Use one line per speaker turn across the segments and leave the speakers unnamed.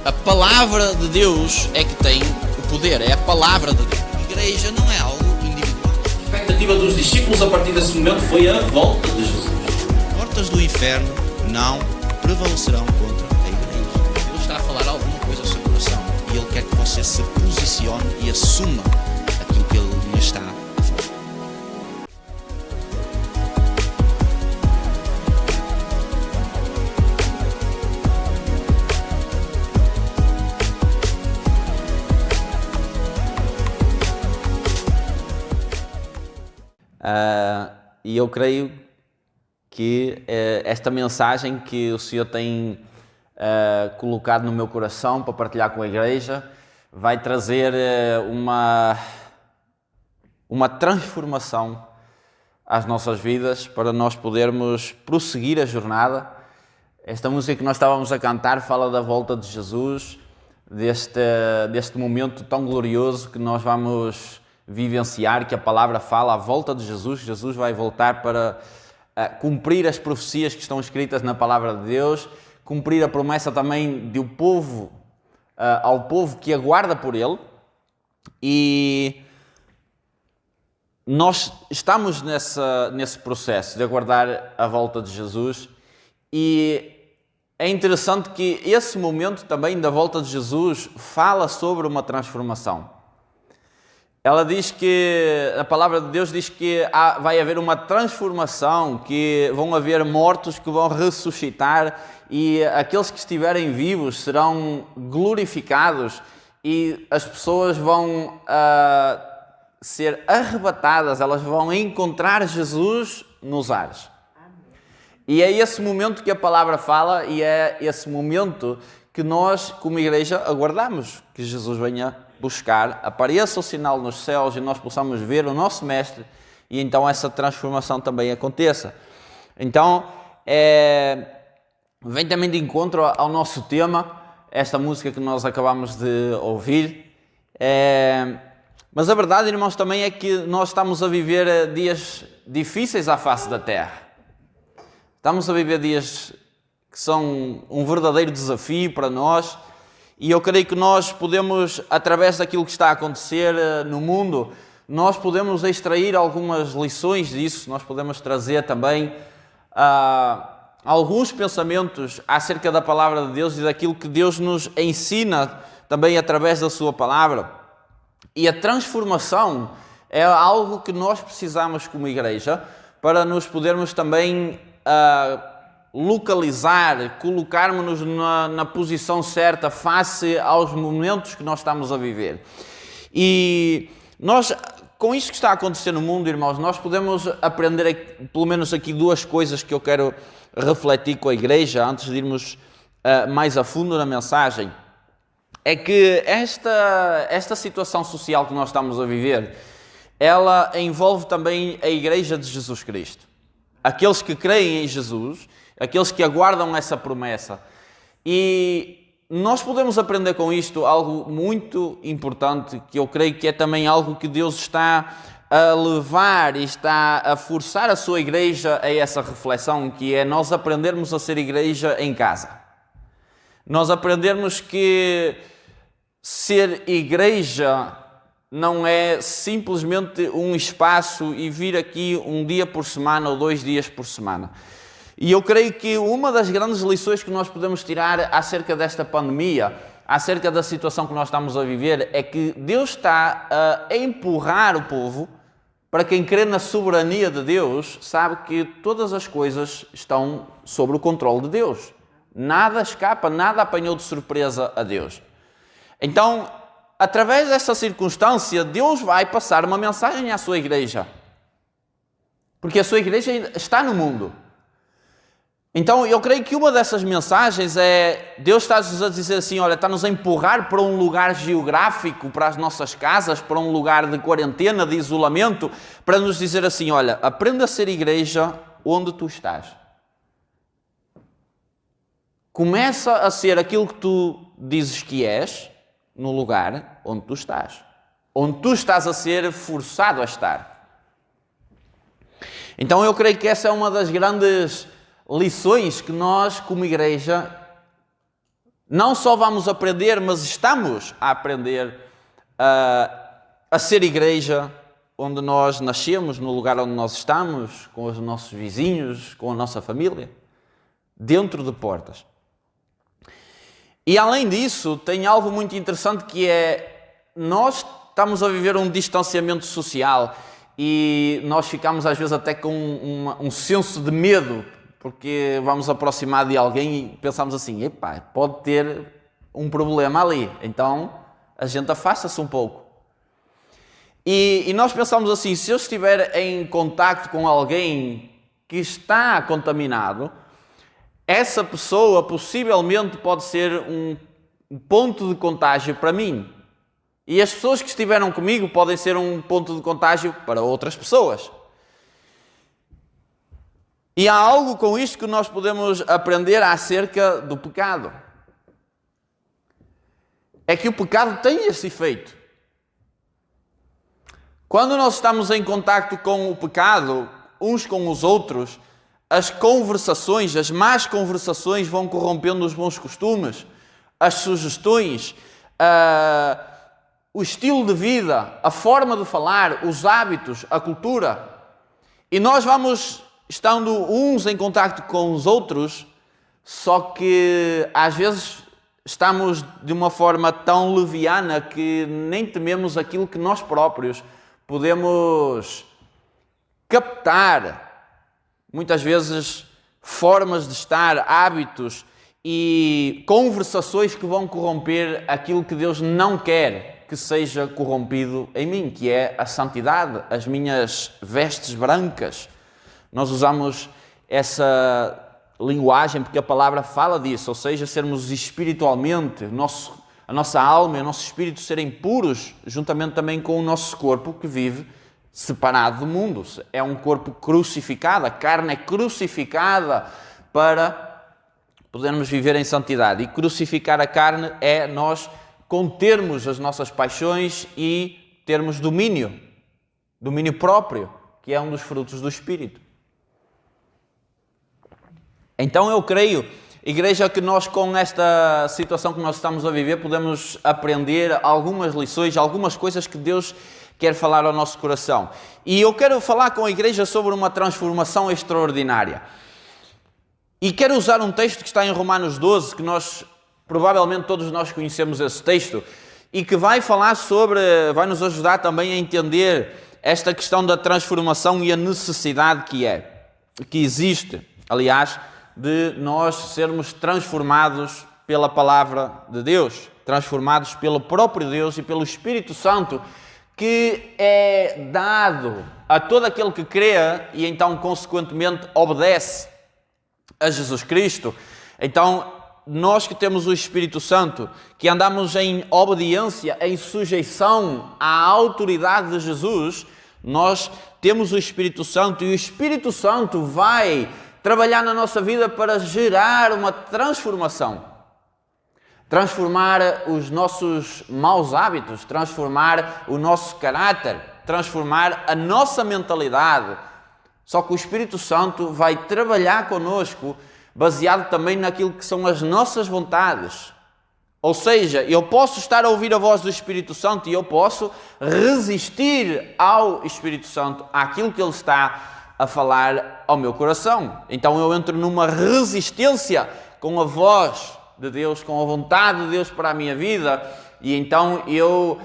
A palavra de Deus é que tem o poder, é a palavra de Deus. A igreja não é algo individual.
A expectativa dos discípulos a partir desse momento foi a volta de Jesus.
Portas do inferno não prevalecerão contra a igreja. Deus está a falar alguma coisa ao seu coração e Ele quer que você se posicione e assuma aquilo que Ele lhe está a falar.
E eu creio que esta mensagem que o Senhor tem colocado no meu coração para partilhar com a igreja vai trazer uma transformação às nossas vidas para nós podermos prosseguir a jornada. Esta música que nós estávamos a cantar fala da volta de Jesus, deste momento tão glorioso que nós vamos vivenciar, que a palavra fala, a volta de Jesus. Jesus vai voltar para cumprir as profecias que estão escritas na palavra de Deus, cumprir a promessa também do povo, ao povo que aguarda por Ele. E nós estamos nesse processo de aguardar a volta de Jesus, e é interessante que esse momento também da volta de Jesus fala sobre uma transformação. Ela diz que, a palavra de Deus diz que vai haver uma transformação, que vão haver mortos que vão ressuscitar e aqueles que estiverem vivos serão glorificados e as pessoas vão ser arrebatadas, elas vão encontrar Jesus nos ares. E é esse momento que a palavra fala e é esse momento que nós, como igreja, aguardamos que Jesus venha buscar, apareça o sinal nos céus e nós possamos ver o nosso Mestre e então essa transformação também aconteça. Então, vem também de encontro ao nosso tema, esta música que nós acabamos de ouvir. Mas a verdade, irmãos, também é que nós estamos a viver dias difíceis à face da terra. Estamos a viver dias que são um verdadeiro desafio para nós. E eu creio que nós podemos, através daquilo que está a acontecer no mundo, nós podemos extrair algumas lições disso, nós podemos trazer também alguns pensamentos acerca da palavra de Deus e daquilo que Deus nos ensina também através da sua palavra. E a transformação é algo que nós precisamos como igreja para nos podermos também localizar, colocarmos-nos na posição certa face aos momentos que nós estamos a viver. E nós, com isto que está a acontecer no mundo, irmãos, nós podemos aprender pelo menos aqui duas coisas que eu quero refletir com a igreja antes de irmos mais a fundo na mensagem. É que esta situação social que nós estamos a viver, ela envolve também a igreja de Jesus Cristo. Aqueles que creem em Jesus, aqueles que aguardam essa promessa. E nós podemos aprender com isto algo muito importante, que eu creio que é também algo que Deus está a levar e está a forçar a sua igreja a essa reflexão, que é nós aprendermos a ser igreja em casa. Nós aprendermos que ser igreja não é simplesmente um espaço e vir aqui um dia por semana ou 2 dias por semana. E eu creio que uma das grandes lições que nós podemos tirar acerca desta pandemia, acerca da situação que nós estamos a viver, é que Deus está a empurrar o povo. Para quem crê na soberania de Deus, sabe que todas as coisas estão sob o controle de Deus. Nada escapa, nada apanhou de surpresa a Deus. Então, através dessa circunstância, Deus vai passar uma mensagem à sua igreja. Porque a sua igreja está no mundo. Então, eu creio que uma dessas mensagens é, Deus está-nos a dizer assim, olha, está-nos a empurrar para um lugar geográfico, para as nossas casas, para um lugar de quarentena, de isolamento, para nos dizer assim, olha, aprenda a ser igreja onde tu estás. Começa a ser aquilo que tu dizes que és, no lugar onde tu estás. Onde tu estás a ser forçado a estar. Então eu creio que essa é uma das grandes lições que nós, como igreja, não só vamos aprender, mas estamos a aprender a ser igreja onde nós nascemos, no lugar onde nós estamos, com os nossos vizinhos, com a nossa família, dentro de portas. E além disso, tem algo muito interessante que é, nós estamos a viver um distanciamento social e nós ficamos às vezes até com um senso de medo, porque vamos aproximar de alguém e pensamos assim, epá, pode ter um problema ali, então a gente afasta-se um pouco. E nós pensamos assim, se eu estiver em contacto com alguém que está contaminado, essa pessoa possivelmente pode ser um ponto de contágio para mim. E as pessoas que estiveram comigo podem ser um ponto de contágio para outras pessoas. E há algo com isto que nós podemos aprender acerca do pecado. É que o pecado tem esse efeito. Quando nós estamos em contacto com o pecado, uns com os outros, as conversações, as más conversações vão corrompendo os bons costumes, as sugestões, o estilo de vida, a forma de falar, os hábitos, a cultura. E nós vamos estando uns em contacto com os outros, só que às vezes estamos de uma forma tão leviana que nem tememos aquilo que nós próprios podemos captar. Muitas vezes formas de estar, hábitos e conversações que vão corromper aquilo que Deus não quer que seja corrompido em mim, que é a santidade, as minhas vestes brancas. Nós usamos essa linguagem porque a palavra fala disso, ou seja, sermos espiritualmente, a nossa alma e o nosso espírito serem puros, juntamente também com o nosso corpo que vive separado do mundo. É um corpo crucificado, a carne é crucificada para podermos viver em santidade. E crucificar a carne é nós contermos as nossas paixões e termos domínio próprio, que é um dos frutos do Espírito. Então eu creio, igreja, que nós com esta situação que nós estamos a viver podemos aprender algumas lições, algumas coisas que Deus quer falar ao nosso coração. E eu quero falar com a igreja sobre uma transformação extraordinária. E quero usar um texto que está em Romanos 12, que provavelmente todos nós conhecemos esse texto, e que vai nos ajudar também a entender esta questão da transformação e a necessidade que existe, aliás, de nós sermos transformados pela palavra de Deus, transformados pelo próprio Deus e pelo Espírito Santo, que é dado a todo aquele que crê e então, consequentemente, obedece a Jesus Cristo. Então, nós que temos o Espírito Santo, que andamos em obediência, em sujeição à autoridade de Jesus, nós temos o Espírito Santo e o Espírito Santo vai trabalhar na nossa vida para gerar uma transformação. Transformar os nossos maus hábitos, transformar o nosso caráter, transformar a nossa mentalidade. Só que o Espírito Santo vai trabalhar connosco baseado também naquilo que são as nossas vontades. Ou seja, eu posso estar a ouvir a voz do Espírito Santo e eu posso resistir ao Espírito Santo, àquilo que Ele está a falar ao meu coração. Então eu entro numa resistência com a voz de Deus, com a vontade de Deus para a minha vida, e então eu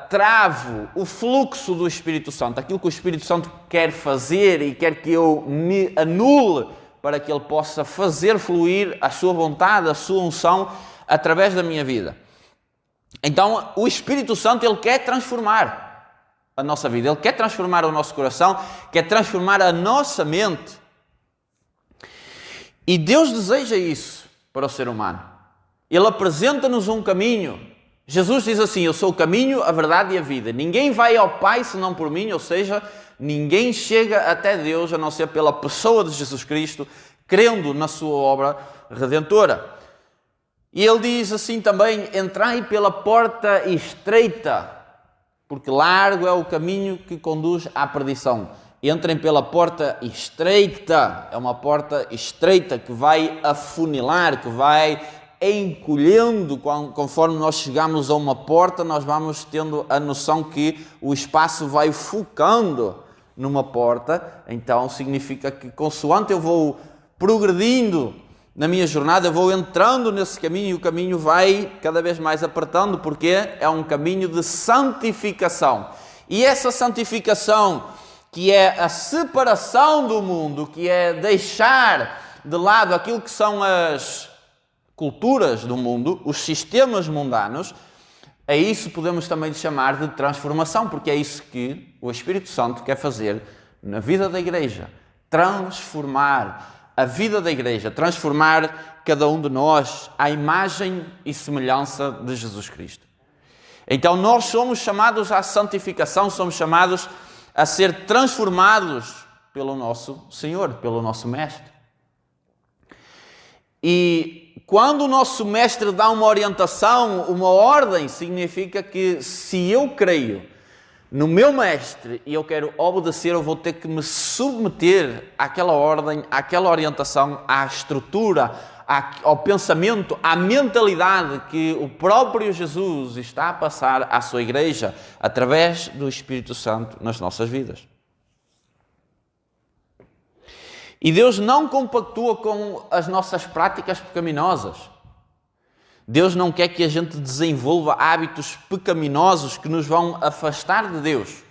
travo o fluxo do Espírito Santo, aquilo que o Espírito Santo quer fazer e quer que eu me anule para que Ele possa fazer fluir a sua vontade, a sua unção através da minha vida. Então o Espírito Santo, Ele quer transformar a nossa vida, Ele quer transformar o nosso coração, quer transformar a nossa mente. E Deus deseja isso para o ser humano. Ele apresenta-nos um caminho. Jesus diz assim: eu sou o caminho, a verdade e a vida. Ninguém vai ao Pai senão por mim, ou seja, ninguém chega até Deus a não ser pela pessoa de Jesus Cristo, crendo na sua obra redentora. E Ele diz assim também: entrai pela porta estreita, porque largo é o caminho que conduz à perdição. Entrem pela porta estreita, é uma porta estreita que vai afunilar, que vai encolhendo, conforme nós chegamos a uma porta, nós vamos tendo a noção que o espaço vai focando numa porta. Então significa que, consoante eu vou progredindo na minha jornada, eu vou entrando nesse caminho e o caminho vai cada vez mais apertando, porque é um caminho de santificação. E essa santificação, que é a separação do mundo, que é deixar de lado aquilo que são as culturas do mundo, os sistemas mundanos, a isso podemos também chamar de transformação, porque é isso que o Espírito Santo quer fazer na vida da igreja. Transformar a vida da igreja, transformar cada um de nós à imagem e semelhança de Jesus Cristo. Então nós somos chamados à santificação, somos chamados a ser transformados pelo nosso Senhor, pelo nosso Mestre. E quando o nosso Mestre dá uma orientação, uma ordem, significa que se eu creio no meu Mestre e eu quero obedecer, eu vou ter que me submeter àquela ordem, àquela orientação, à estrutura, ao pensamento, à mentalidade que o próprio Jesus está a passar à sua igreja através do Espírito Santo nas nossas vidas. E Deus não compactua com as nossas práticas pecaminosas. Deus não quer que a gente desenvolva hábitos pecaminosos que nos vão afastar de Deus.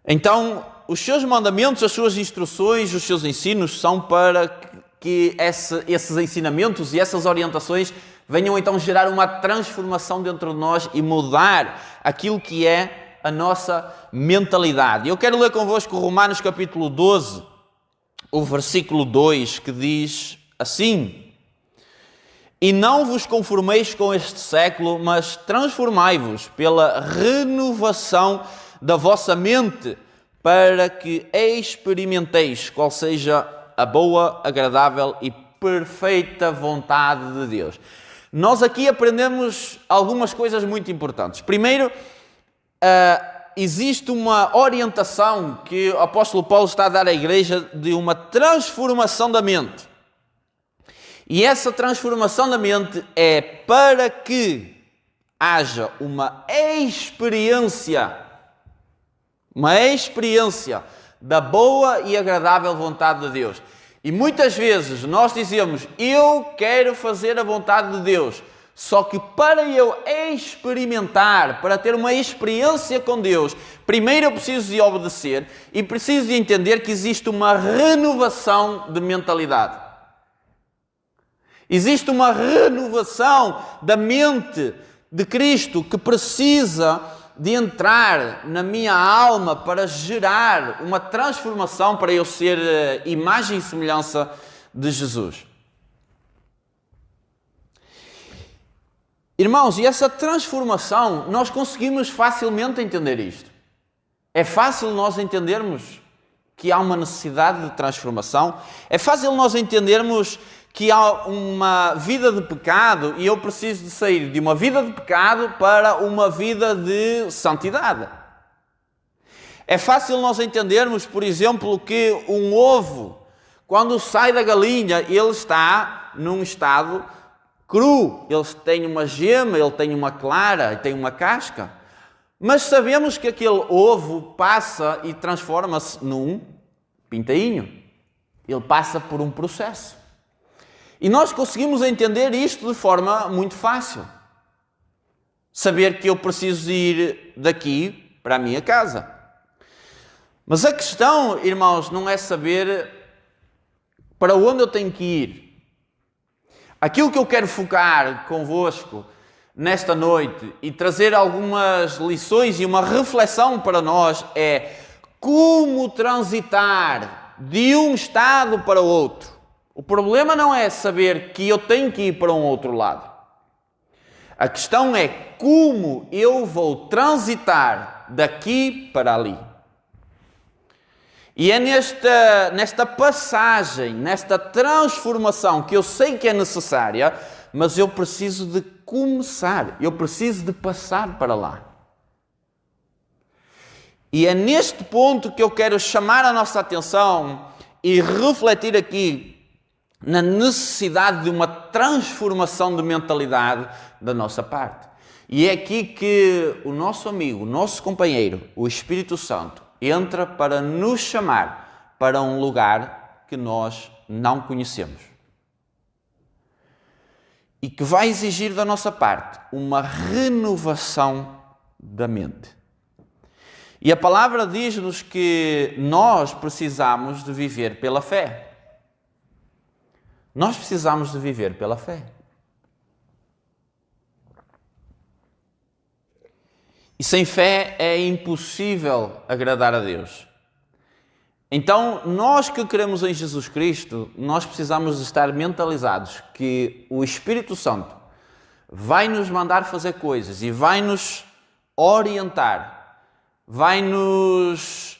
Então, os seus mandamentos, as suas instruções, os seus ensinos são para que esses ensinamentos e essas orientações venham então gerar uma transformação dentro de nós e mudar aquilo que é a nossa mentalidade. Eu quero ler convosco Romanos capítulo 12, o versículo 2, que diz assim: E não vos conformeis com este século, mas transformai-vos pela renovação da vossa mente, para que experimenteis qual seja a boa, agradável e perfeita vontade de Deus. Nós aqui aprendemos algumas coisas muito importantes. Primeiro, existe uma orientação que o apóstolo Paulo está a dar à igreja de uma transformação da mente. E essa transformação da mente é para que haja uma experiência da boa e agradável vontade de Deus. E muitas vezes nós dizemos, eu quero fazer a vontade de Deus. Só que para eu experimentar, para ter uma experiência com Deus, primeiro eu preciso de obedecer e preciso de entender que existe uma renovação de mentalidade. Existe uma renovação da mente de Cristo que precisa de entrar na minha alma para gerar uma transformação para eu ser imagem e semelhança de Jesus. Irmãos, e essa transformação, nós conseguimos facilmente entender isto. É fácil nós entendermos que há uma necessidade de transformação. É fácil nós entendermos que há uma vida de pecado e eu preciso de sair de uma vida de pecado para uma vida de santidade. É fácil nós entendermos, por exemplo, que um ovo, quando sai da galinha, ele está num estado cru. Ele tem uma gema, ele tem uma clara, ele tem uma casca. Mas sabemos que aquele ovo passa e transforma-se num pintainho. Ele passa por um processo. E nós conseguimos entender isto de forma muito fácil. Saber que eu preciso ir daqui para a minha casa. Mas a questão, irmãos, não é saber para onde eu tenho que ir. Aquilo que eu quero focar convosco nesta noite e trazer algumas lições e uma reflexão para nós é como transitar de um estado para outro. O problema não é saber que eu tenho que ir para um outro lado. A questão é como eu vou transitar daqui para ali. E é nesta passagem, nesta transformação que eu sei que é necessária, mas eu preciso de começar, eu preciso de passar para lá. E é neste ponto que eu quero chamar a nossa atenção e refletir aqui na necessidade de uma transformação de mentalidade da nossa parte. E é aqui que o nosso amigo, o nosso companheiro, o Espírito Santo, entra para nos chamar para um lugar que nós não conhecemos. E que vai exigir da nossa parte uma renovação da mente. E a palavra diz-nos que nós precisamos de viver pela fé. Nós precisamos de viver pela fé. E sem fé é impossível agradar a Deus. Então, nós que cremos em Jesus Cristo, nós precisamos de estar mentalizados que o Espírito Santo vai nos mandar fazer coisas e vai nos orientar, vai nos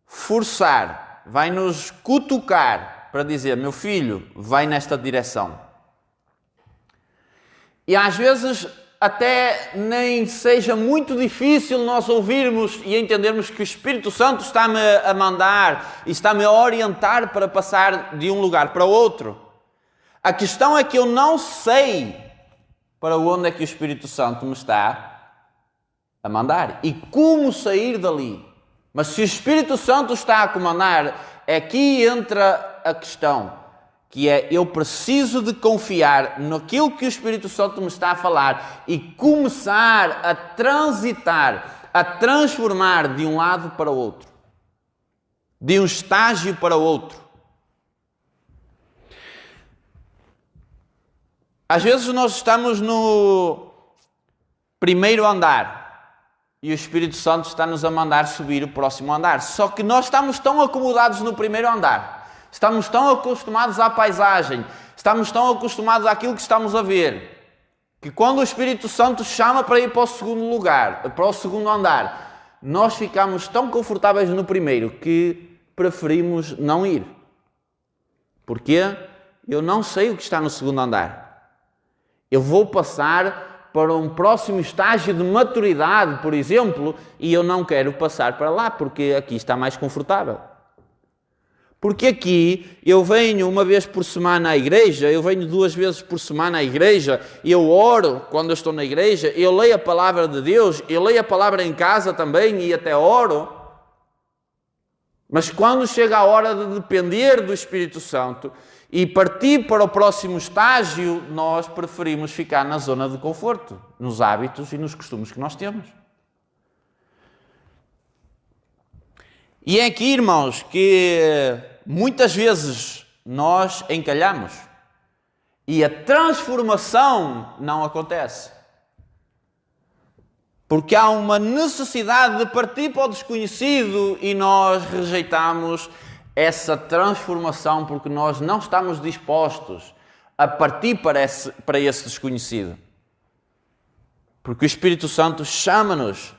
forçar, vai nos cutucar para dizer: meu filho, vai nesta direção. E às vezes até nem seja muito difícil nós ouvirmos e entendermos que o Espírito Santo está-me a mandar e está-me a orientar para passar de um lugar para outro. A questão é que eu não sei para onde é que o Espírito Santo me está a mandar e como sair dali. Mas se o Espírito Santo está a comandar, aqui entra a questão, que é: eu preciso de confiar naquilo que o Espírito Santo me está a falar e começar a transitar, a transformar de um lado para o outro, de um estágio para o outro. Às vezes nós estamos no primeiro andar e o Espírito Santo está-nos a mandar subir o próximo andar, só que nós estamos tão acomodados no primeiro andar, estamos tão acostumados à paisagem, estamos tão acostumados àquilo que estamos a ver, que quando o Espírito Santo chama para ir para o segundo lugar, para o segundo andar, nós ficamos tão confortáveis no primeiro que preferimos não ir. Porquê? Eu não sei o que está no segundo andar. Eu vou passar para um próximo estágio de maturidade, por exemplo, e eu não quero passar para lá, porque aqui está mais confortável. Porque aqui eu venho uma vez por semana à igreja, eu venho 2 vezes por semana à igreja, eu oro quando eu estou na igreja, eu leio a palavra de Deus, eu leio a palavra em casa também e até oro. Mas quando chega a hora de depender do Espírito Santo e partir para o próximo estágio, nós preferimos ficar na zona de conforto, nos hábitos e nos costumes que nós temos. E é aqui, irmãos, que muitas vezes nós encalhamos e a transformação não acontece. Porque há uma necessidade de partir para o desconhecido e nós rejeitamos essa transformação porque nós não estamos dispostos a partir para esse desconhecido. Porque o Espírito Santo chama-nos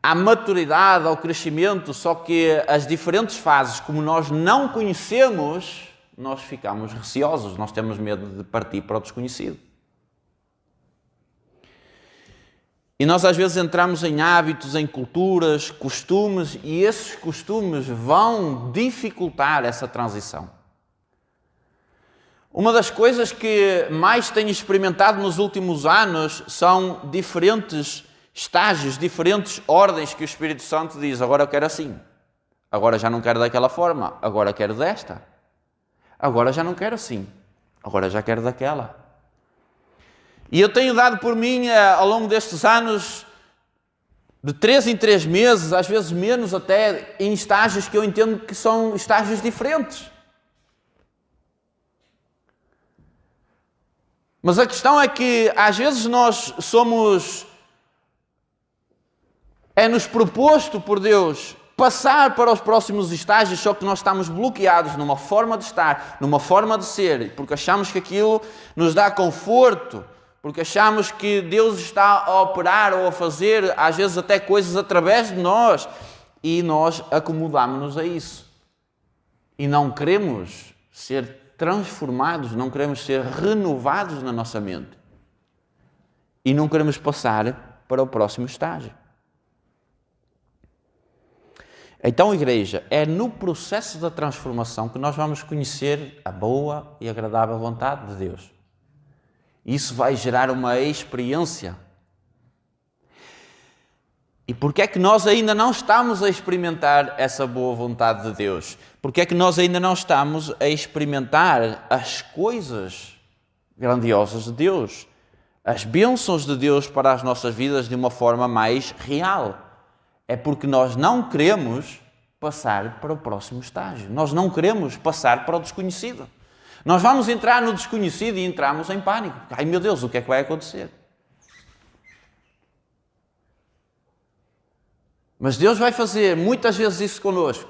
à maturidade, ao crescimento, só que as diferentes fases, como nós não conhecemos, nós ficamos receosos, nós temos medo de partir para o desconhecido. E nós às vezes entramos em hábitos, em culturas, costumes, e esses costumes vão dificultar essa transição. Uma das coisas que mais tenho experimentado nos últimos anos são diferentes estágios, diferentes ordens que o Espírito Santo diz: agora eu quero assim, agora já não quero daquela forma, agora quero desta, agora já não quero assim, agora já quero daquela. E eu tenho dado por mim, ao longo destes anos, de 3 em 3 meses, às vezes menos até, em estágios que eu entendo que são estágios diferentes. Mas a questão é que às vezes nós é-nos proposto por Deus passar para os próximos estágios, só que nós estamos bloqueados numa forma de estar, numa forma de ser, porque achamos que aquilo nos dá conforto, porque achamos que Deus está a operar ou a fazer, às vezes até coisas através de nós, e nós acomodamos-nos a isso. E não queremos ser transformados, não queremos ser renovados na nossa mente. E não queremos passar para o próximo estágio. Então, igreja, é no processo da transformação que nós vamos conhecer a boa e agradável vontade de Deus. Isso vai gerar uma experiência. E porquê é que nós ainda não estamos a experimentar essa boa vontade de Deus? Porquê é que nós ainda não estamos a experimentar as coisas grandiosas de Deus? As bênçãos de Deus para as nossas vidas de uma forma mais real? É porque nós não queremos passar para o próximo estágio. Nós não queremos passar para o desconhecido. Nós vamos entrar no desconhecido e entramos em pânico. Ai meu Deus, o que é que vai acontecer? Mas Deus vai fazer muitas vezes isso connosco.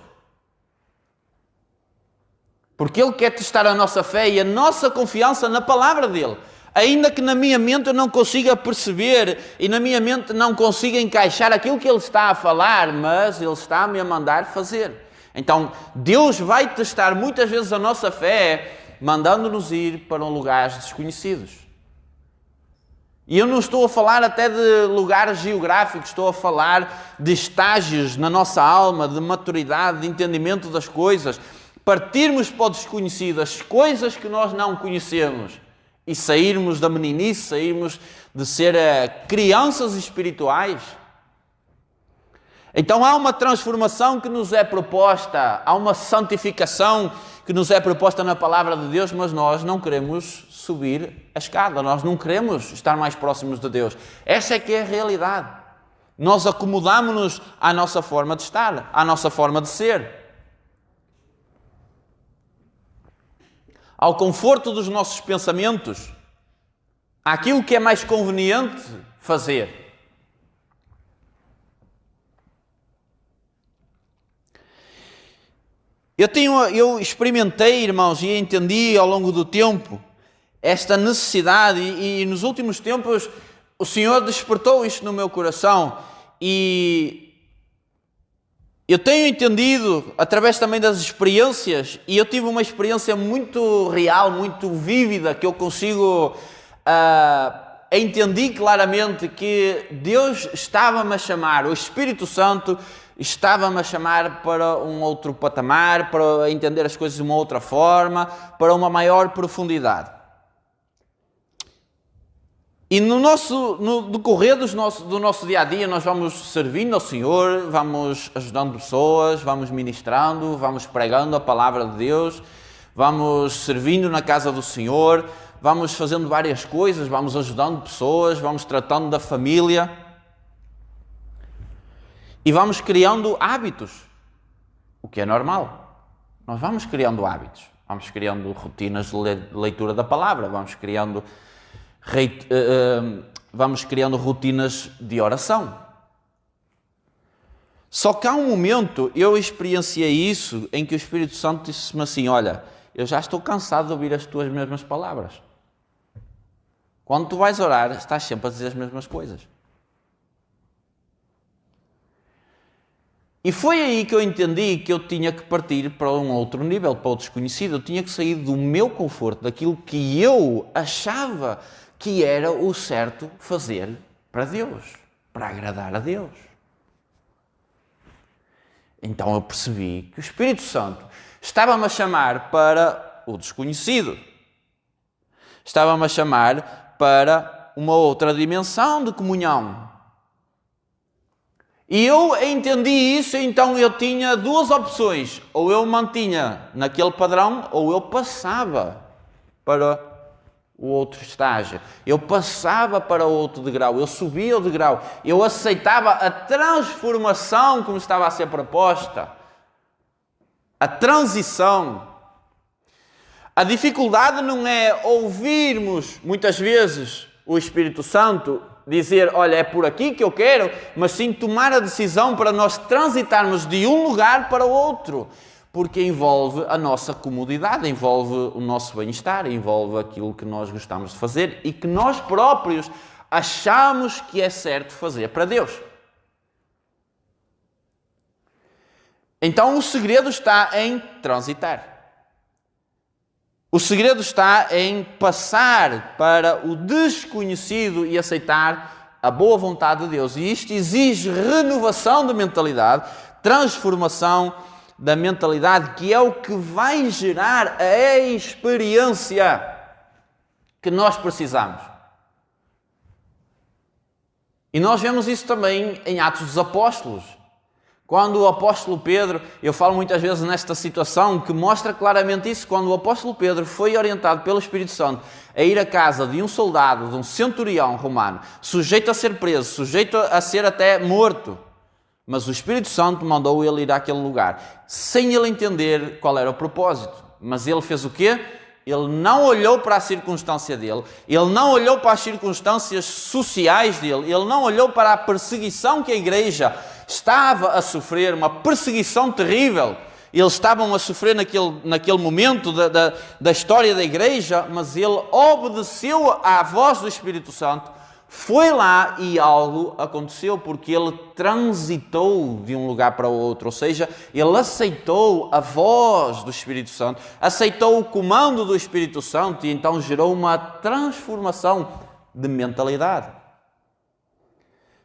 Porque Ele quer testar a nossa fé e a nossa confiança na palavra dEle. Ainda que na minha mente eu não consiga perceber e na minha mente não consiga encaixar aquilo que Ele está a falar, mas Ele está-me a mandar fazer. Então, Deus vai testar muitas vezes a nossa fé, mandando-nos ir para lugares desconhecidos. E eu não estou a falar até de lugares geográficos, estou a falar de estágios na nossa alma, de maturidade, de entendimento das coisas. Partirmos para o desconhecido, as coisas que nós não conhecemos, e sairmos da meninice, sairmos de ser crianças espirituais. Então há uma transformação que nos é proposta, há uma santificação que nos é proposta na palavra de Deus, mas nós não queremos subir a escada, nós não queremos estar mais próximos de Deus. Essa é que é a realidade. Nós acomodamos-nos à nossa forma de estar, à nossa forma de ser, ao conforto dos nossos pensamentos, àquilo que é mais conveniente fazer. Eu experimentei, irmãos, e entendi ao longo do tempo esta necessidade e nos últimos tempos o Senhor despertou isto no meu coração e eu tenho entendido através também das experiências e eu tive uma experiência muito real, muito vívida que eu consigo entendi claramente que Deus estava-me a chamar, o Espírito Santo estava-me a chamar para um outro patamar, para entender as coisas de uma outra forma, para uma maior profundidade. E no decorrer do nosso dia-a-dia, nós vamos servindo ao Senhor, vamos ajudando pessoas, vamos ministrando, vamos pregando a palavra de Deus, vamos servindo na casa do Senhor, vamos fazendo várias coisas, vamos ajudando pessoas, vamos tratando da família. E vamos criando hábitos, o que é normal. Nós vamos criando hábitos, vamos criando rotinas de leitura da palavra, vamos criando rotinas de oração. Só que há um momento, eu experienciei isso, em que o Espírito Santo disse-me assim, olha, eu já estou cansado de ouvir as tuas mesmas palavras. Quando tu vais orar, estás sempre a dizer as mesmas coisas. E foi aí que eu entendi que eu tinha que partir para um outro nível, para o desconhecido. Eu tinha que sair do meu conforto, daquilo que eu achava que era o certo fazer para Deus, para agradar a Deus. Então eu percebi que o Espírito Santo estava-me a chamar para o desconhecido. Estava-me a chamar para uma outra dimensão de comunhão. E eu entendi isso, então eu tinha duas opções. Ou eu mantinha naquele padrão, ou eu passava para o outro estágio. Eu passava para outro degrau, eu subia o degrau. Eu aceitava a transformação que me estava a ser proposta. A transição. A dificuldade não é ouvirmos, muitas vezes, o Espírito Santo dizer, olha, é por aqui que eu quero, mas sim tomar a decisão para nós transitarmos de um lugar para o outro, porque envolve a nossa comodidade, envolve o nosso bem-estar, envolve aquilo que nós gostamos de fazer e que nós próprios achamos que é certo fazer para Deus. Então o segredo está em transitar. O segredo está em passar para o desconhecido e aceitar a boa vontade de Deus. E isto exige renovação de mentalidade, transformação da mentalidade, que é o que vai gerar a experiência que nós precisamos. E nós vemos isso também em Atos dos Apóstolos. Quando o apóstolo Pedro, eu falo muitas vezes nesta situação que mostra claramente isso, quando o apóstolo Pedro foi orientado pelo Espírito Santo a ir à casa de um soldado, de um centurião romano, sujeito a ser preso, sujeito a ser até morto, mas o Espírito Santo mandou ele ir àquele lugar, sem ele entender qual era o propósito. Mas ele fez o quê? Ele não olhou para a circunstância dele, ele não olhou para as circunstâncias sociais dele, ele não olhou para a perseguição que a igreja estava a sofrer, uma perseguição terrível. Eles estavam a sofrer naquele momento da história da igreja, mas ele obedeceu à voz do Espírito Santo, foi lá e algo aconteceu, porque ele transitou de um lugar para o outro, ou seja, ele aceitou a voz do Espírito Santo, aceitou o comando do Espírito Santo e então gerou uma transformação de mentalidade.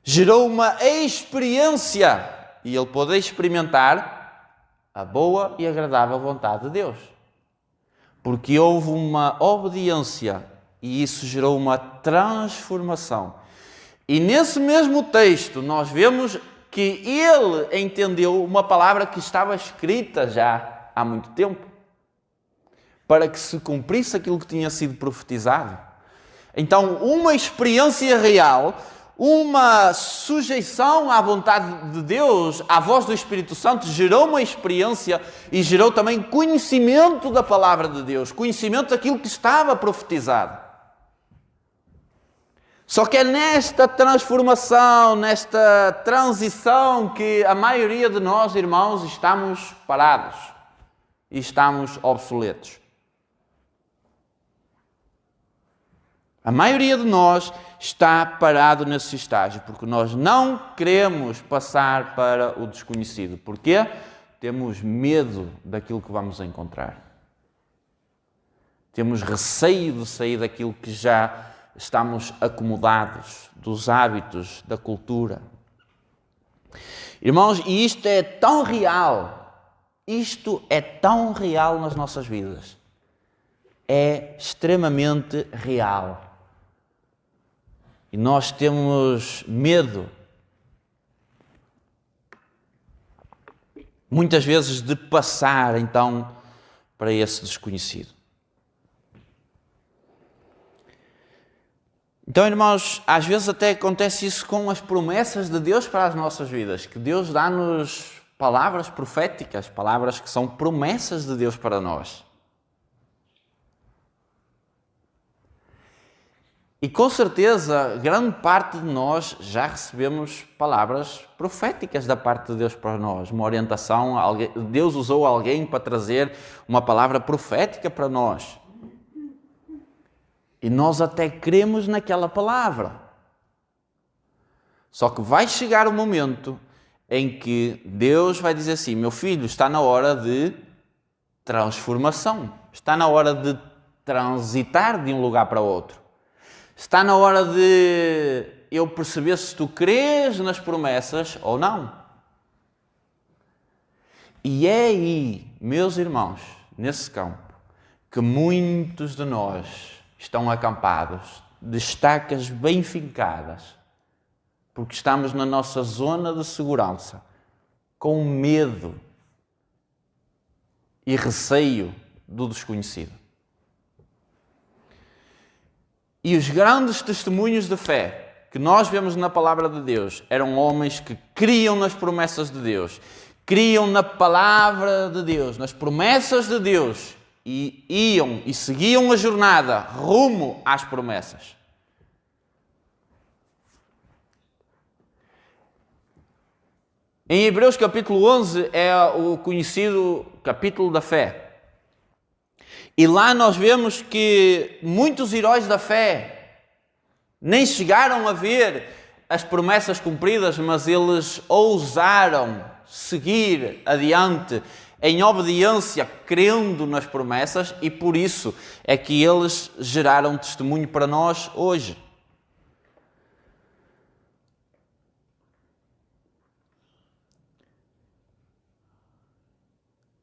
Gerou uma experiência e ele pôde experimentar a boa e agradável vontade de Deus. Porque houve uma obediência e isso gerou uma transformação. E nesse mesmo texto nós vemos que ele entendeu uma palavra que estava escrita já há muito tempo, para que se cumprisse aquilo que tinha sido profetizado. Então, uma experiência real, uma sujeição à vontade de Deus, à voz do Espírito Santo, gerou uma experiência e gerou também conhecimento da palavra de Deus, conhecimento daquilo que estava profetizado. Só que é nesta transformação, nesta transição que a maioria de nós, irmãos, estamos parados e estamos obsoletos. A maioria de nós está parado nesse estágio, porque nós não queremos passar para o desconhecido. Porquê? Temos medo daquilo que vamos encontrar. Temos receio de sair daquilo que já estamos acomodados, dos hábitos, da cultura. Irmãos, e isto é tão real, nas nossas vidas. É extremamente real. E nós temos medo, muitas vezes, de passar, então, para esse desconhecido. Então, irmãos, às vezes até acontece isso com as promessas de Deus para as nossas vidas, que Deus dá-nos palavras proféticas, palavras que são promessas de Deus para nós. E com certeza, grande parte de nós já recebemos palavras proféticas da parte de Deus para nós, uma orientação, Deus usou alguém para trazer uma palavra profética para nós. E nós até cremos naquela palavra. Só que vai chegar o momento em que Deus vai dizer assim: meu filho, está na hora de transformação. Está na hora de transitar de um lugar para outro. Está na hora de eu perceber se tu crês nas promessas ou não. E é aí, meus irmãos, nesse campo, que muitos de nós estão acampados, de estacas bem fincadas, porque estamos na nossa zona de segurança, com medo e receio do desconhecido. E os grandes testemunhos de fé que nós vemos na palavra de Deus eram homens que criam nas promessas de Deus, criam na palavra de Deus, nas promessas de Deus, e iam e seguiam a jornada rumo às promessas. Em Hebreus capítulo 11 é o conhecido capítulo da fé. E lá nós vemos que muitos heróis da fé nem chegaram a ver as promessas cumpridas, mas eles ousaram seguir adiante em obediência, crendo nas promessas, e por isso é que eles geraram testemunho para nós hoje.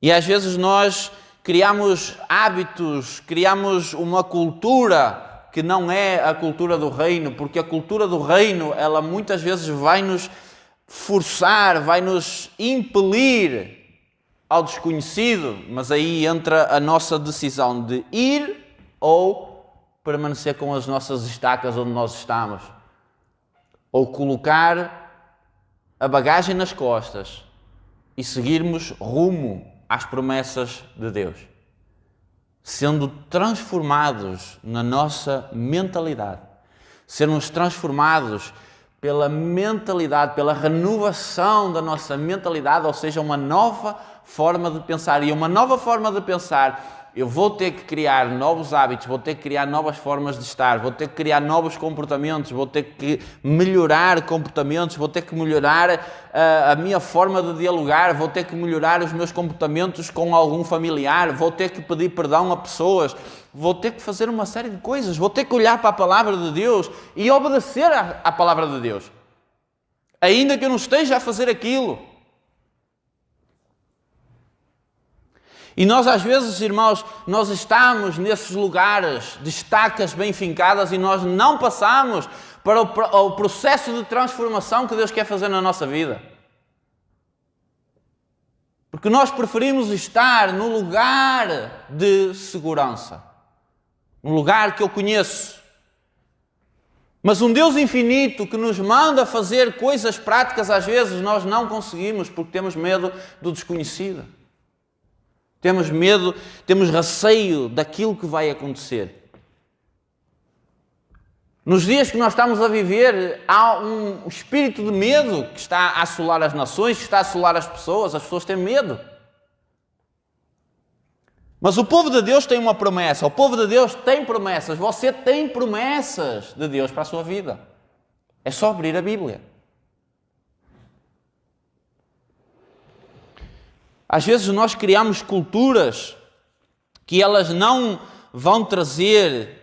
E às vezes nós criamos hábitos, criamos uma cultura que não é a cultura do reino, porque a cultura do reino, ela muitas vezes vai nos forçar, vai nos impelir ao desconhecido, mas aí entra a nossa decisão de ir ou permanecer com as nossas estacas onde nós estamos, ou colocar a bagagem nas costas e seguirmos rumo às promessas de Deus, sendo transformados na nossa mentalidade, sermos transformados pela mentalidade, pela renovação da nossa mentalidade, ou seja, uma nova forma de pensar. E uma nova forma de pensar, eu vou ter que criar novos hábitos, vou ter que criar novas formas de estar, vou ter que criar novos comportamentos, vou ter que melhorar comportamentos, vou ter que melhorar a minha forma de dialogar, vou ter que melhorar os meus comportamentos com algum familiar, vou ter que pedir perdão a pessoas, vou ter que fazer uma série de coisas, vou ter que olhar para a palavra de Deus e obedecer à palavra de Deus, ainda que eu não esteja a fazer aquilo. E nós às vezes, irmãos, nós estamos nesses lugares de estacas bem fincadas e nós não passamos para o processo de transformação que Deus quer fazer na nossa vida. Porque nós preferimos estar no lugar de segurança, no lugar que eu conheço. Mas um Deus infinito que nos manda fazer coisas práticas, às vezes nós não conseguimos porque temos medo do desconhecido. Temos medo, temos receio daquilo que vai acontecer. Nos dias que nós estamos a viver, há um espírito de medo que está a assolar as nações, que está a assolar as pessoas têm medo. Mas o povo de Deus tem uma promessa, o povo de Deus tem promessas, você tem promessas de Deus para a sua vida. É só abrir a Bíblia. Às vezes nós criamos culturas que elas não vão trazer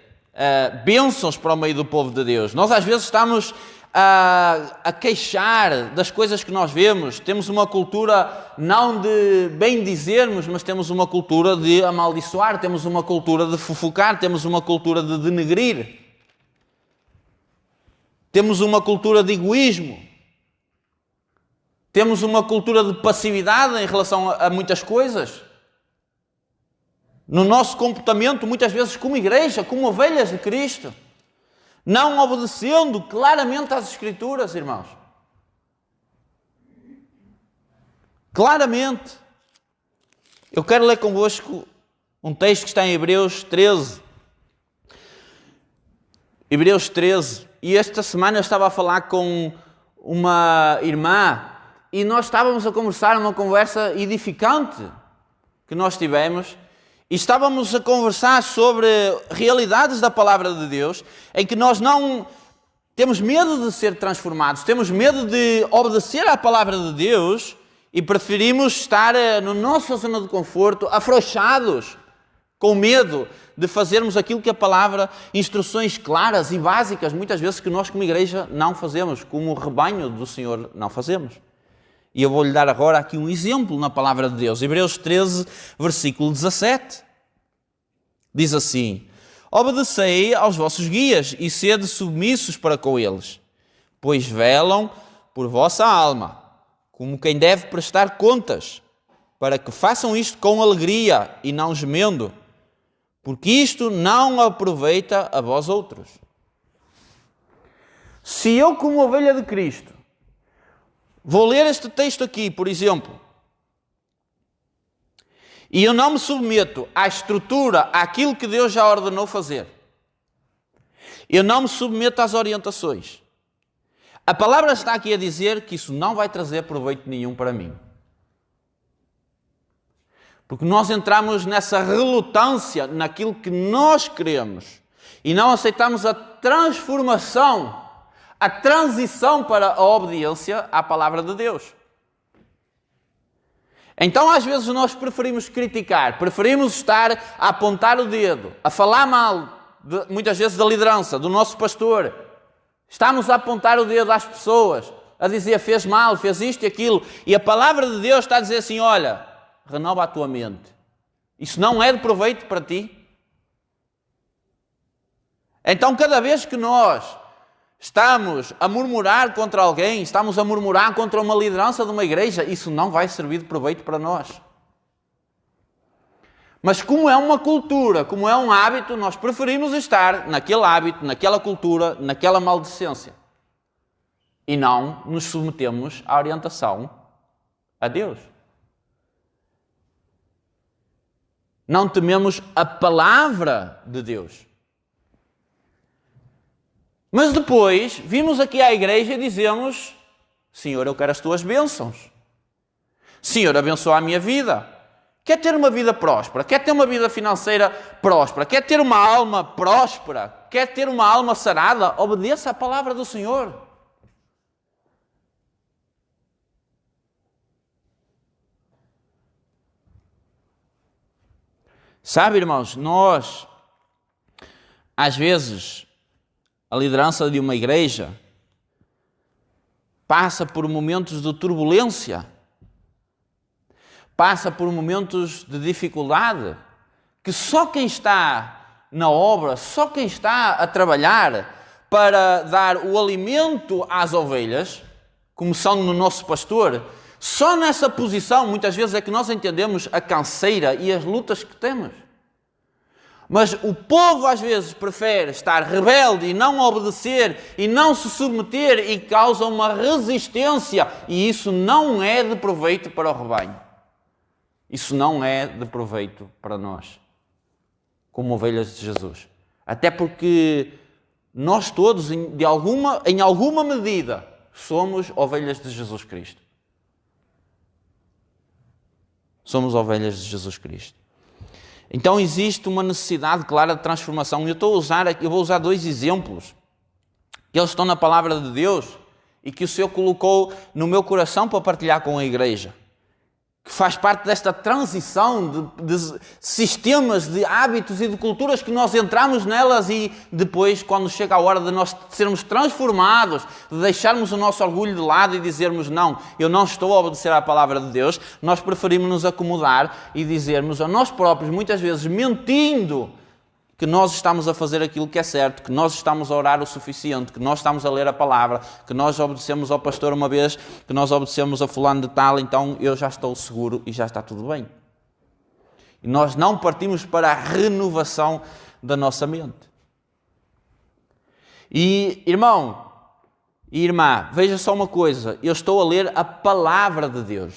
bênçãos para o meio do povo de Deus. Nós às vezes estamos a queixar das coisas que nós vemos. Temos uma cultura não de bem dizermos, mas temos uma cultura de amaldiçoar, temos uma cultura de fofocar, temos uma cultura de denegrir. Temos uma cultura de egoísmo. Temos uma cultura de passividade em relação a muitas coisas. No nosso comportamento, muitas vezes como igreja, como ovelhas de Cristo, não obedecendo claramente às Escrituras, irmãos. Claramente. Eu quero ler convosco um texto que está em Hebreus 13. Hebreus 13. E esta semana eu estava a falar com uma irmã e nós estávamos a conversar, uma conversa edificante que nós tivemos, e estávamos a conversar sobre realidades da palavra de Deus, em que nós não temos medo de ser transformados, temos medo de obedecer à palavra de Deus e preferimos estar na nossa zona de conforto, afrouxados, com medo de fazermos aquilo que a palavra, instruções claras e básicas, muitas vezes que nós como igreja não fazemos, como rebanho do Senhor não fazemos. E eu vou-lhe dar agora aqui um exemplo na palavra de Deus. Hebreus 13, versículo 17. Diz assim: obedecei aos vossos guias e sede submissos para com eles, pois velam por vossa alma, como quem deve prestar contas, para que façam isto com alegria e não gemendo, porque isto não aproveita a vós outros. Se eu, como ovelha de Cristo, vou ler este texto aqui, por exemplo, e eu não me submeto à estrutura, àquilo que Deus já ordenou fazer, eu não me submeto às orientações, a palavra está aqui a dizer que isso não vai trazer proveito nenhum para mim. Porque nós entramos nessa relutância naquilo que nós queremos e não aceitamos a transformação, a transição para a obediência à palavra de Deus. Então, às vezes, nós preferimos criticar, preferimos estar a apontar o dedo, a falar mal, muitas vezes, da liderança, do nosso pastor. Estamos a apontar o dedo às pessoas, a dizer fez mal, fez isto e aquilo. E a palavra de Deus está a dizer assim, olha, renova a tua mente. Isso não é de proveito para ti? Então, cada vez que nós estamos a murmurar contra alguém, estamos a murmurar contra uma liderança de uma igreja, isso não vai servir de proveito para nós. Mas como é uma cultura, como é um hábito, nós preferimos estar naquele hábito, naquela cultura, naquela maldicência. E não nos submetemos à orientação a Deus. Não tememos a palavra de Deus. Mas depois, vimos aqui à igreja e dizemos: Senhor, eu quero as tuas bênçãos. Senhor, abençoa a minha vida. Quer ter uma vida próspera? Quer ter uma vida financeira próspera? Quer ter uma alma próspera? Quer ter uma alma sarada? Obedeça à palavra do Senhor. Sabe, irmãos, nós, às vezes, a liderança de uma igreja passa por momentos de turbulência, passa por momentos de dificuldade, que só quem está na obra, só quem está a trabalhar para dar o alimento às ovelhas, começando no nosso pastor, só nessa posição, muitas vezes, é que nós entendemos a canseira e as lutas que temos. Mas o povo, às vezes, prefere estar rebelde e não obedecer e não se submeter e causa uma resistência. E isso não é de proveito para o rebanho. Isso não é de proveito para nós, como ovelhas de Jesus. Até porque nós todos, em alguma medida, somos ovelhas de Jesus Cristo. Somos ovelhas de Jesus Cristo. Então existe uma necessidade clara de transformação. Eu vou usar 2 exemplos que eles estão na palavra de Deus e que o Senhor colocou no meu coração para partilhar com a igreja, que faz parte desta transição de sistemas, de hábitos e de culturas que nós entramos nelas e depois, quando chega a hora de nós sermos transformados, de deixarmos o nosso orgulho de lado e dizermos: não, eu não estou a obedecer à palavra de Deus, nós preferimos nos acomodar e dizermos a nós próprios, muitas vezes mentindo, que nós estamos a fazer aquilo que é certo, que nós estamos a orar o suficiente, que nós estamos a ler a palavra, que nós obedecemos ao pastor uma vez, que nós obedecemos a fulano de tal, então eu já estou seguro e já está tudo bem. E nós não partimos para a renovação da nossa mente. E, irmão e irmã, veja só uma coisa, eu estou a ler a palavra de Deus.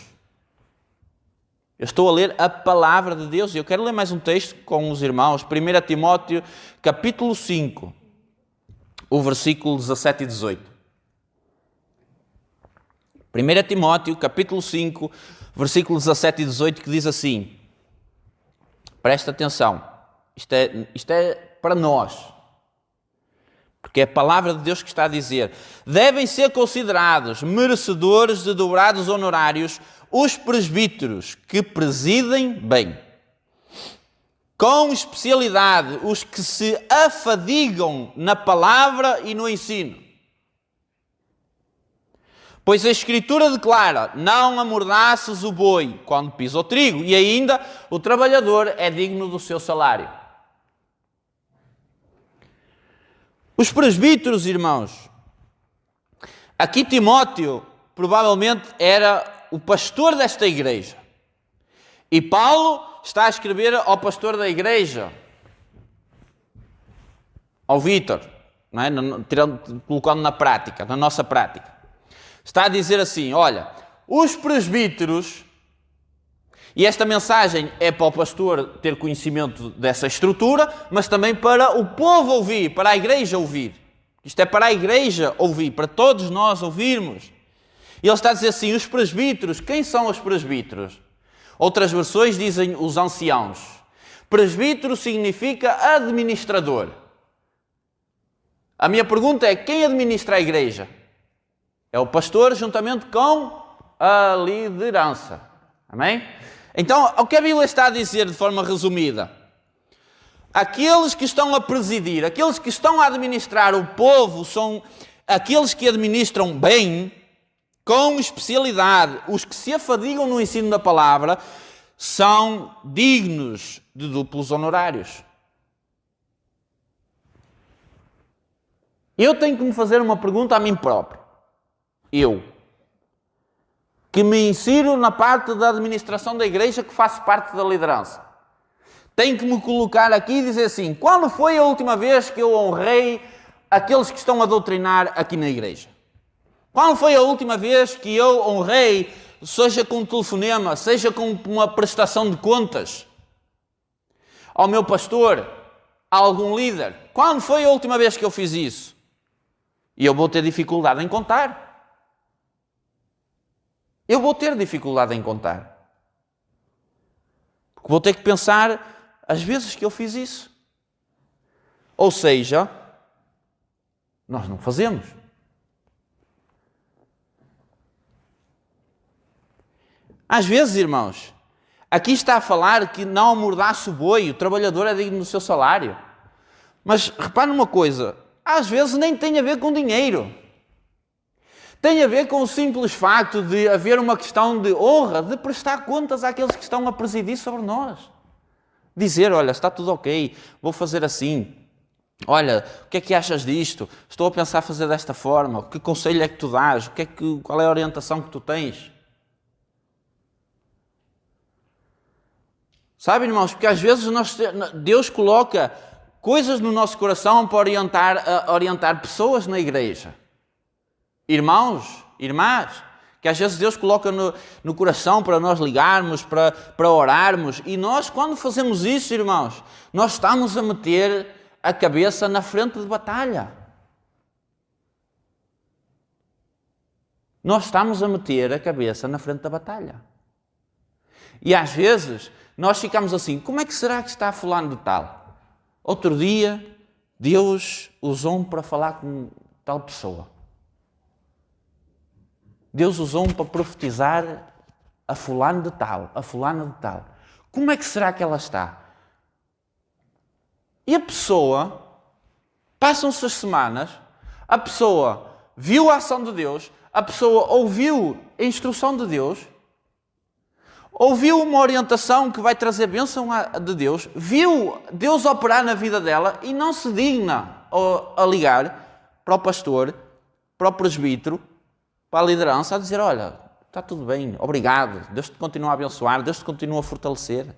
Eu estou a ler a palavra de Deus e eu quero ler mais um texto com os irmãos. 1 Timóteo, capítulo 5, o versículo 17 e 18. 1 Timóteo, capítulo 5, versículo 17 e 18, que diz assim, presta atenção, isto é para nós, porque é a palavra de Deus que está a dizer: devem ser considerados merecedores de dobrados honorários os presbíteros que presidem bem, com especialidade os que se afadigam na palavra e no ensino. Pois a Escritura declara: não amordaças o boi quando pisa o trigo, e ainda o trabalhador é digno do seu salário. Os presbíteros, irmãos, aqui Timóteo provavelmente era o pastor desta igreja. E Paulo está a escrever ao pastor da igreja, ao Vítor, não é? Colocando na prática, na nossa prática. Está a dizer assim: olha, os presbíteros, e esta mensagem é para o pastor ter conhecimento dessa estrutura, mas também para o povo ouvir, para a igreja ouvir. Isto é para a igreja ouvir, para todos nós ouvirmos. E ele está a dizer assim: os presbíteros, quem são os presbíteros? Outras versões dizem os anciãos. Presbítero significa administrador. A minha pergunta é: quem administra a igreja? É o pastor juntamente com a liderança. Amém? Então, o que a Bíblia está a dizer de forma resumida? Aqueles que estão a presidir, aqueles que estão a administrar o povo, são aqueles que administram bem, com especialidade, os que se afadigam no ensino da palavra, são dignos de duplos honorários. Eu tenho que me fazer uma pergunta a mim próprio. Eu, que me insiro na parte da administração da igreja, que faço parte da liderança, tenho que me colocar aqui e dizer assim: quando foi a última vez que eu honrei aqueles que estão a doutrinar aqui na igreja? Quando foi a última vez que eu honrei, seja com um telefonema, seja com uma prestação de contas, ao meu pastor, a algum líder? Quando foi a última vez que eu fiz isso? E eu vou ter dificuldade em contar. Eu vou ter dificuldade em contar. Porque vou ter que pensar as vezes que eu fiz isso. Ou seja, nós não fazemos. Às vezes, irmãos, aqui está a falar que não amordaça o boi, o trabalhador é digno do seu salário. Mas repare numa coisa, às vezes nem tem a ver com dinheiro. Tem a ver com o simples facto de haver uma questão de honra, de prestar contas àqueles que estão a presidir sobre nós. Dizer: olha, está tudo ok, vou fazer assim. Olha, o que é que achas disto? Estou a pensar fazer desta forma. Que conselho é que tu dás? Qual é a orientação que tu tens? Sabe, irmãos, porque às vezes Deus coloca coisas no nosso coração para orientar pessoas na igreja. Irmãos, irmãs, que às vezes Deus coloca no coração para nós ligarmos, para orarmos. E nós, quando fazemos isso, irmãos, nós estamos a meter a cabeça na frente de batalha. Nós estamos a meter a cabeça na frente da batalha. E às vezes nós ficamos assim: como é que será que está fulano de tal? Outro dia Deus usou-me para falar com tal pessoa. Deus usou-me para profetizar a fulano de tal, a fulana de tal. Como é que será que ela está? E a pessoa, passam-se as semanas, a pessoa viu a ação de Deus, a pessoa ouviu a instrução de Deus, ouviu uma orientação que vai trazer bênção de Deus, viu Deus operar na vida dela e não se digna a ligar para o pastor, para o presbítero, para a liderança, a dizer: olha, está tudo bem, obrigado, Deus te continua a abençoar, Deus te continua a fortalecer,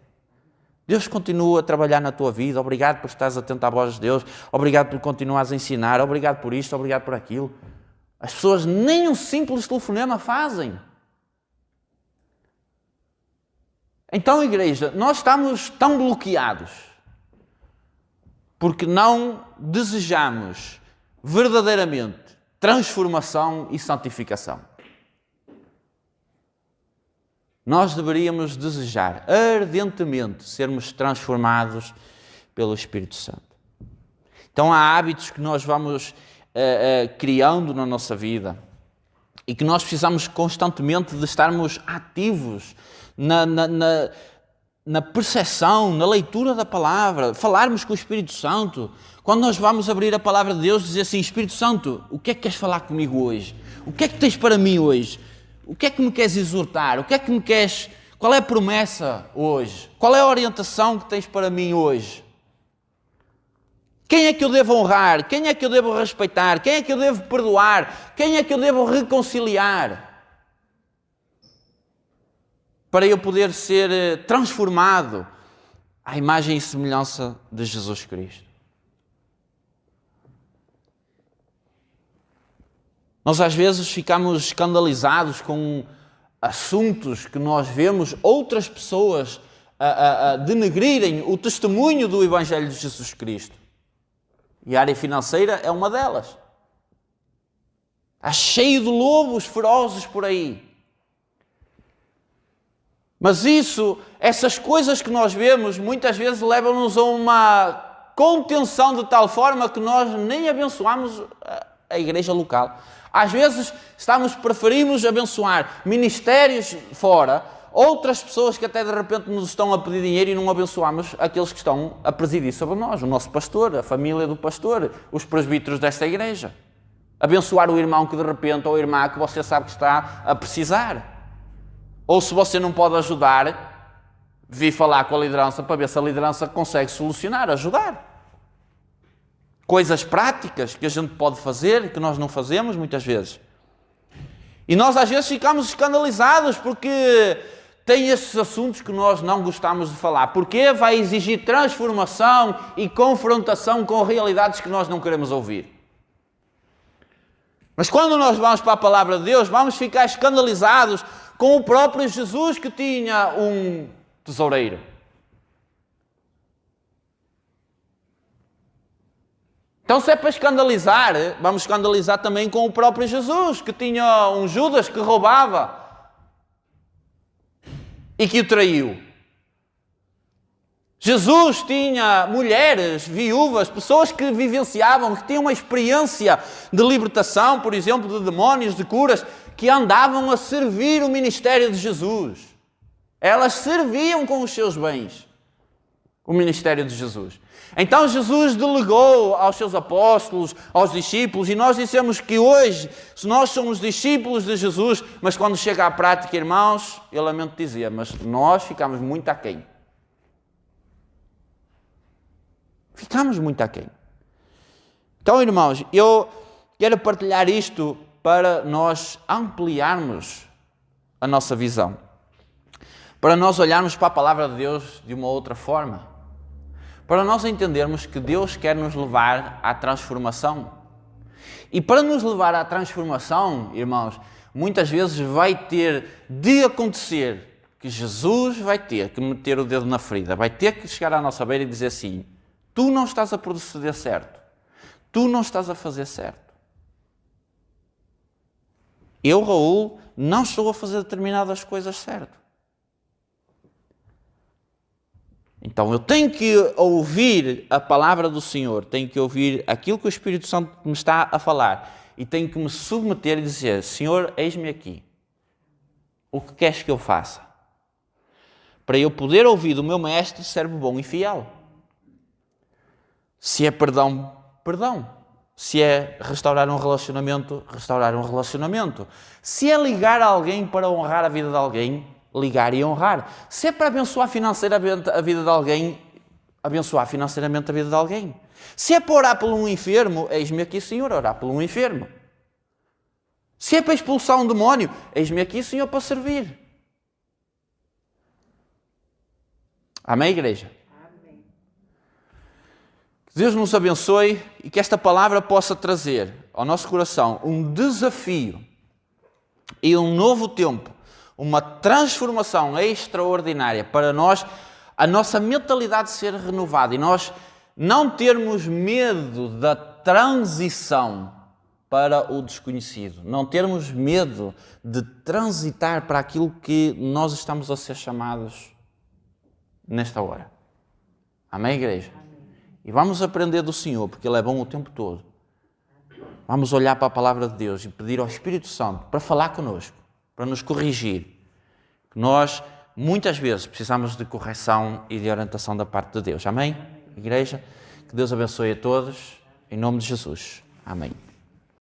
Deus continua a trabalhar na tua vida, obrigado por estares atento à voz de Deus, obrigado por continuares a ensinar, obrigado por isto, obrigado por aquilo. As pessoas nem um simples telefonema fazem. Então, igreja, nós estamos tão bloqueados porque não desejamos verdadeiramente transformação e santificação. Nós deveríamos desejar ardentemente sermos transformados pelo Espírito Santo. Então há hábitos que nós vamos criando na nossa vida e que nós precisamos constantemente de estarmos ativos na percepção, na leitura da palavra, falarmos com o Espírito Santo. Quando nós vamos abrir a palavra de Deus, dizer assim: Espírito Santo, o que é que queres falar comigo hoje? O que é que tens para mim hoje? O que é que me queres exortar? O que é que me queres... Qual é a promessa hoje? Qual é a orientação que tens para mim hoje? Quem é que eu devo honrar? Quem é que eu devo respeitar? Quem é que eu devo perdoar? Quem é que eu devo reconciliar? Para eu poder ser transformado à imagem e semelhança de Jesus Cristo. Nós às vezes ficamos escandalizados com assuntos que nós vemos outras pessoas a denegrirem o testemunho do Evangelho de Jesus Cristo. E a área financeira é uma delas. Está cheio de lobos ferozes por aí. Mas essas coisas que nós vemos, muitas vezes levam-nos a uma contenção de tal forma que nós nem abençoamos a igreja local. Às vezes preferimos abençoar ministérios fora, outras pessoas que até de repente nos estão a pedir dinheiro e não abençoamos aqueles que estão a presidir sobre nós, o nosso pastor, a família do pastor, os presbíteros desta igreja. Abençoar o irmão que de repente, ou a irmã que você sabe que está a precisar. Ou se você não pode ajudar, vi falar com a liderança para ver se a liderança consegue solucionar, ajudar. Coisas práticas que a gente pode fazer, que nós não fazemos muitas vezes. E nós às vezes ficamos escandalizados porque tem esses assuntos que nós não gostamos de falar. Porque vai exigir transformação e confrontação com realidades que nós não queremos ouvir. Mas quando nós vamos para a palavra de Deus, vamos ficar escandalizados com o próprio Jesus que tinha um tesoureiro. Então, se é para escandalizar, vamos escandalizar também com o próprio Jesus, que tinha um Judas que roubava e que o traiu. Jesus tinha mulheres, viúvas, pessoas que vivenciavam, que tinham uma experiência de libertação, por exemplo, de demónios, de curas, que andavam a servir o ministério de Jesus. Elas serviam com os seus bens o ministério de Jesus. Então Jesus delegou aos seus apóstolos, aos discípulos, e nós dissemos que hoje, se nós somos discípulos de Jesus, mas quando chega à prática, irmãos, eu lamento dizer, mas nós ficamos muito aquém. Ficamos muito aquém. Então, irmãos, eu quero partilhar isto para nós ampliarmos a nossa visão. Para nós olharmos para a palavra de Deus de uma outra forma. Para nós entendermos que Deus quer nos levar à transformação. E para nos levar à transformação, irmãos, muitas vezes vai ter de acontecer que Jesus vai ter que meter o dedo na ferida, vai ter que chegar à nossa beira e dizer assim: tu não estás a proceder certo, tu não estás a fazer certo. Eu, Raul, não estou a fazer determinadas coisas certo. Então eu tenho que ouvir a palavra do Senhor, tenho que ouvir aquilo que o Espírito Santo me está a falar e tenho que me submeter e dizer: Senhor, eis-me aqui. O que queres que eu faça? Para eu poder ouvir do meu mestre, servo bom e fiel. Se é perdão, perdão. Se é restaurar um relacionamento, restaurar um relacionamento. Se é ligar a alguém para honrar a vida de alguém, ligar e honrar. Se é para abençoar financeiramente a vida de alguém, abençoar financeiramente a vida de alguém. Se é para orar por um enfermo, eis-me aqui, Senhor, orar por um enfermo. Se é para expulsar um demónio, eis-me aqui, Senhor, para servir. Amém, igreja? Amém. Que Deus nos abençoe e que esta palavra possa trazer ao nosso coração um desafio e um novo tempo, uma transformação extraordinária para nós, a nossa mentalidade ser renovada e nós não termos medo da transição para o desconhecido, não termos medo de transitar para aquilo que nós estamos a ser chamados nesta hora. Amém, igreja? Amém. E vamos aprender do Senhor, porque Ele é bom o tempo todo. Vamos olhar para a palavra de Deus e pedir ao Espírito Santo para falar connosco, para nos corrigir. Nós, muitas vezes, precisamos de correção e de orientação da parte de Deus. Amém? Igreja, que Deus abençoe a todos, em nome de Jesus. Amém.